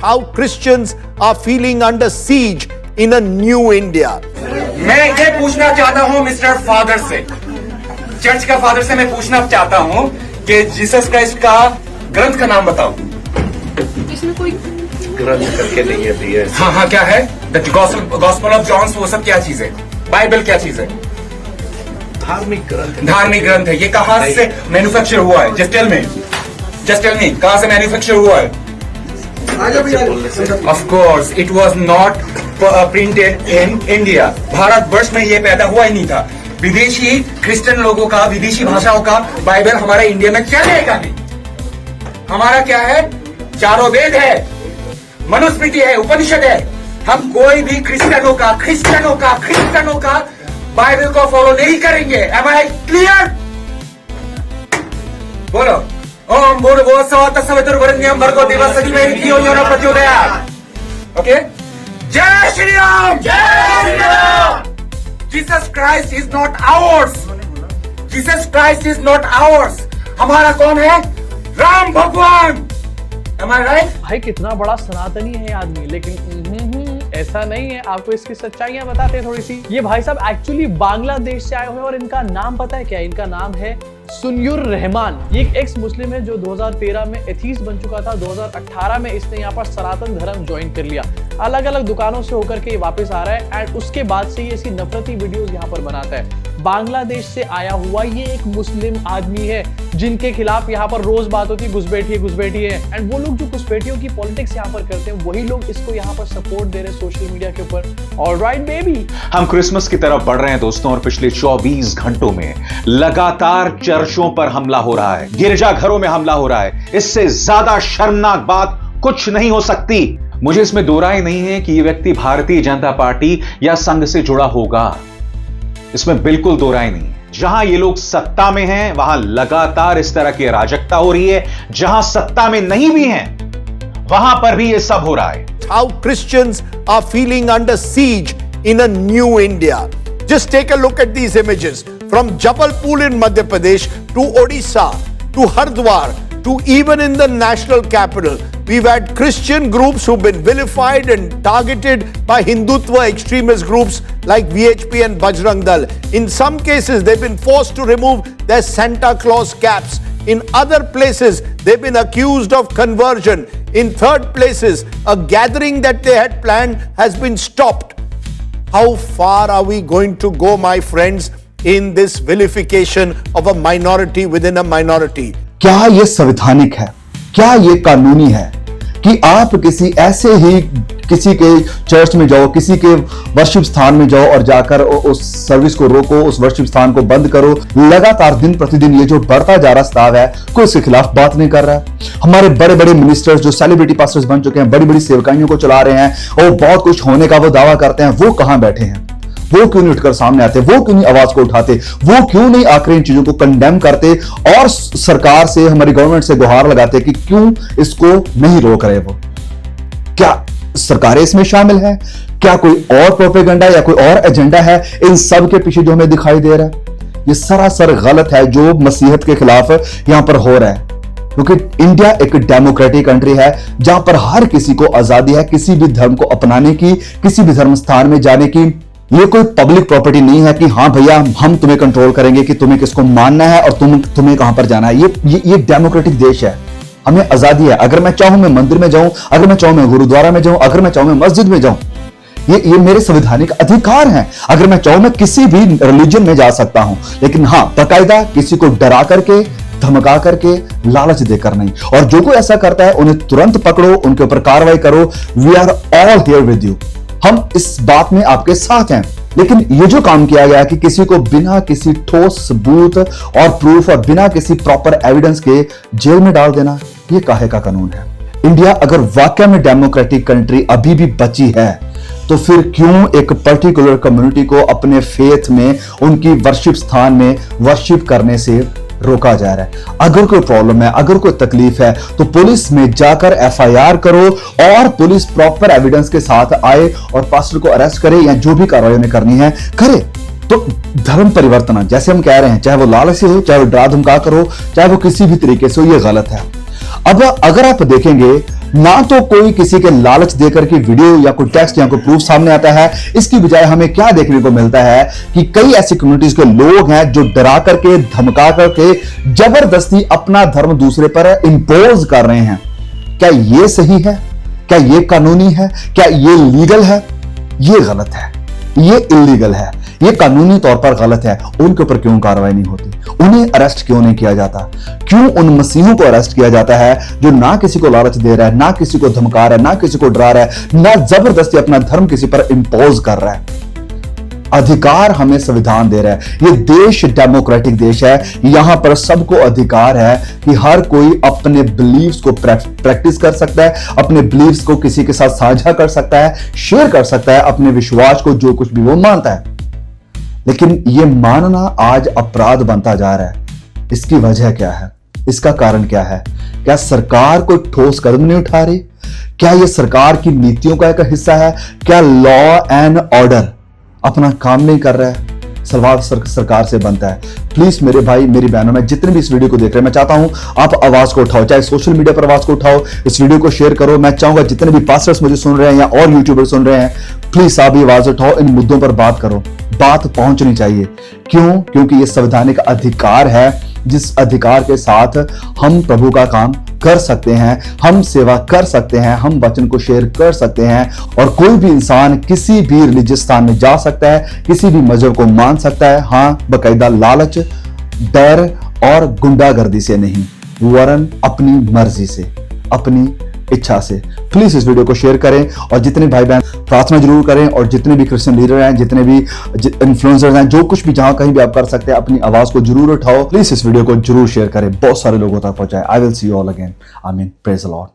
how Christians are feeling under siege in a new India. मैं ये पूछना चाहता हूँ मिस्टर फादर से, चर्च का फादर से मैं पूछना चाहता हूँ कि जीसस क्राइस्ट का ग्रंथ का नाम बताओ। इसमें कोई ग्रंथ करके नहीं है भैया। हाँ, क्या है? द गॉस्पेल ऑफ जॉन, वो सब क्या चीज है? बाइबल क्या चीज है? धार्मिक ग्रंथ है। ये कहाँ से मैन्युफैक्चर हुआ है? जस्ट टेल मी कहाँ से मैन्युफैक्चर हुआ है? Of course it was not printed in India. Bharatvarsh में ये पैदा हुआ ही नहीं था। विदेशी क्रिश्चियन लोगों का, विदेशी भाषाओं का बाइबल हमारे इंडिया में चलेगा नहीं। हमारा क्या है? चारों वेद है, मनुस्मृति है, उपनिषद है। हम कोई भी क्रिश्चियनों का बाइबल को फॉलो नहीं करेंगे। Am I clear? बोलो ओम भूर्भुवः तत्सवितुर्वरेण्यं भर्गो देवस्य धीमहि धियो यो न प्रचोदयात्। ओके, जय Shri Ram. Jesus Christ is not hours. हमारा कौन है? राम भगवान। Am I right? भाई कितना बड़ा सनातनी है आदमी, लेकिन ऐसा नहीं है। आपको इसकी सच्चाइयां बताते हैं थोड़ी सी। ये भाई साहब एक्चुअली बांग्लादेश से आए हुए हैं और इनका नाम पता है क्या? इनका नाम है सुन्युर रहमान। ये एक एक्स मुस्लिम है जो 2013 में एथीस्ट बन चुका था। 2018 में इसने यहाँ पर सनातन धर्म ज्वाइन कर लिया। अलग अलग दुकानों से होकर के ये वापस आ रहा है एंड उसके बाद से ये इसकी नफरती वीडियोस यहाँ पर बनाता है। बांग्लादेश से आया हुआ ये एक मुस्लिम आदमी है जिनके खिलाफ यहाँ पर रोज बात होती है घुसपैठी है एंड वो लोग जो घुसपैठियों की पॉलिटिक्स यहाँ पर करते हैं वही लोग इसको यहाँ पर सपोर्ट दे रहे हैं सोशल मीडिया के ऊपर। ऑलराइट बेबी, हम क्रिसमस की तरफ बढ़ रहे हैं दोस्तों और पिछले 24 घंटों में लगातार चर्चों पर हमला हो रहा है, गिरजाघरों में हमला हो रहा है। इससे ज्यादा शर्मनाक बात कुछ नहीं हो सकती। मुझे इसमें दो राय नहीं है कि यह व्यक्ति भारतीय जनता पार्टी या संघ से जुड़ा होगा, इसमें बिल्कुल दो राय नहीं है। जहां ये लोग सत्ता में हैं वहां लगातार इस तरह की अराजकता हो रही है, जहां सत्ता में नहीं भी हैं वहां पर भी ये सब हो रहा है। How Christians are feeling under siege in a new India. Just take a look at these images from Jabalpur in Madhya Pradesh to Odisha to Hardwar to even in the national capital. We've had Christian groups who've been vilified and targeted by Hindutva extremist groups like VHP and Bajrang Dal. In some cases, they've been forced to remove their Santa Claus caps. In other places, they've been accused of conversion. In third places, a gathering that they had planned has been stopped. How far are we going to go, my friends, in this vilification of a minority within a minority? क्या ये संवैधानिक है? क्या ये कानूनी है कि आप ऐसे ही किसी के चर्च में जाओ, किसी के वर्शिप स्थान में जाओ और जाकर उस सर्विस को रोको, उस वर्शिप स्थान को बंद करो? लगातार दिन प्रतिदिन ये जो बढ़ता जा रहा स्ताव है, कोई इसके खिलाफ बात नहीं कर रहा है। हमारे बड़े बड़े मिनिस्टर्स जो सेलिब्रिटी पास्टर्स बन चुके हैं, बड़ी बड़ी सेवकाइयों को चला रहे हैं और बहुत कुछ होने का वो दावा करते हैं, वो कहां बैठे हैं? वो क्यों नहीं उठकर सामने आते? वो क्यों नहीं आवाज को उठाते? वो क्यों नहीं आकर इन चीजों को कंडेम करते और सरकार से, हमारी गवर्नमेंट से गुहार लगाते कि क्यों इसको नहीं रोक रहे? वो क्या सरकारें इसमें शामिल है? क्या कोई और प्रोपेगेंडा या कोई और एजेंडा है इन सब के पीछे जो हमें दिखाई दे रहा है? ये सरासर गलत है जो मसीहत के खिलाफ यहां पर हो रहा है, क्योंकि इंडिया एक डेमोक्रेटिक कंट्री है जहां पर हर किसी को आजादी है किसी भी धर्म को अपनाने की, किसी भी धर्म स्थान में जाने की। ये कोई पब्लिक प्रॉपर्टी नहीं है कि हाँ भैया हम तुम्हें कंट्रोल करेंगे कि तुम्हें किसको मानना है और तुम्हें कहां पर जाना है। ये डेमोक्रेटिक देश है, हमें आजादी है। अगर मैं चाहूं मैं मंदिर में जाऊं, अगर मैं चाहूं मैं गुरुद्वारा में जाऊं, अगर मैं चाहूं मैं मस्जिद में जाऊं, ये मेरे संवैधानिक अधिकार हैं। अगर मैं चाहूं मैं किसी भी रिलीजन में जा सकता हूं, लेकिन हाँ बाकायदा किसी को डरा करके, धमका करके, लालच देकर नहीं। और जो कोई ऐसा करता है उन्हें तुरंत पकड़ो, उनके ऊपर कार्रवाई करो। We are all here with you, हम इस बात में आपके साथ हैं। लेकिन ये जो काम किया गया कि किसी को बिना किसी ठोस सबूत और प्रूफ और बिना किसी प्रॉपर एविडेंस के जेल में डाल देना, ये काहे का कानून है? इंडिया अगर वाकई में डेमोक्रेटिक कंट्री अभी भी बची है तो फिर क्यों एक पर्टिकुलर कम्युनिटी को अपने फेथ में, उनकी वर्शिप स्थान में वर्शिप करने से रोका जा रहा है? अगर कोई प्रॉब्लम है, अगर कोई तकलीफ है तो पुलिस में जाकर एफआईआर करो और पुलिस प्रॉपर एविडेंस के साथ आए और पास्टर को अरेस्ट करे या जो भी कार्रवाई उन्हें करनी है करे। तो धर्म परिवर्तन जैसे हम कह रहे हैं, चाहे वो लालची हो, चाहे वो डरा धमका करो, चाहे वो किसी भी तरीके से हो, ये गलत है। अब अगर आप देखेंगे ना तो कोई किसी के लालच देकर के वीडियो या कोई टेक्स्ट या कोई प्रूफ सामने आता है। इसकी बजाय हमें क्या देखने को मिलता है कि कई ऐसी कम्युनिटीज के लोग हैं जो डरा करके, धमका करके जबरदस्ती अपना धर्म दूसरे पर इंपोज कर रहे हैं। क्या यह सही है? क्या यह कानूनी है? क्या यह लीगल है? यह गलत है, यह इलीगल है, यह कानूनी तौर पर गलत है। उनके ऊपर क्यों कार्रवाई नहीं होती? उन्हें अरेस्ट क्यों नहीं किया जाता? क्यों उन मसीहों को अरेस्ट किया जाता है जो ना किसी को लालच दे रहा है, ना किसी को धमका रहा है, ना किसी को डरा रहा है, ना जबरदस्ती अपना धर्म किसी पर इंपोज कर रहा है? अधिकार हमें संविधान दे रहा है। यह देश डेमोक्रेटिक देश है। यहां पर सबको अधिकार है कि हर कोई अपने बिलीव्स को प्रैक्टिस कर सकता है, अपने बिलीव्स को किसी के साथ साझा कर सकता है, शेयर कर सकता है अपने विश्वास को, जो कुछ भी वो मानता है। लेकिन यह मानना आज अपराध बनता जा रहा है। इसकी वजह क्या है? इसका कारण क्या है? क्या सरकार कोई ठोस कदम नहीं उठा रही? क्या यह सरकार की नीतियों का एक हिस्सा है? क्या लॉ एंड ऑर्डर अपना काम नहीं कर रहा है? सवाल सरकार से बनता है। प्लीज मेरे भाई, मेरी बहनों, मैं जितने भी इस वीडियो को देख रहे हैं, मैं चाहता हूं आप आवाज को उठाओ, चाहे सोशल मीडिया पर आवाज को उठाओ, इस वीडियो को शेयर करो। मैं चाहूंगा जितने भी पास्टर्स मुझे सुन रहे हैं या और यूट्यूबर सुन रहे हैं, प्लीज आप भी आवाज उठाओ, इन मुद्दों पर बात करो। बात पहुंचनी चाहिए। क्यों? क्योंकि यह संवैधानिक अधिकार है, जिस अधिकार के साथ हम प्रभु का काम कर सकते हैं, हम सेवा कर सकते हैं, हम वचन को शेयर कर सकते हैं। और कोई भी इंसान किसी भी रिलीजियस स्थान में जा सकता है, किसी भी मजहब को मान सकता है। हाँ, बाकायदा लालच, डर और गुंडागर्दी से नहीं, वरन अपनी मर्जी से, अपनी इच्छा से। प्लीज इस वीडियो को शेयर करें और जितने भाई बहन प्रार्थना जरूर करें। और जितने भी क्रिश्चियन लीडर हैं, जितने भी इन्फ्लुएंसर्स हैं, जो कुछ भी जहां कहीं भी आप कर सकते हैं, अपनी आवाज को जरूर उठाओ। प्लीज इस वीडियो को जरूर शेयर करें, बहुत सारे लोगों तक पहुंचाएं। I will see you all again. आमीन। Praise the Lord.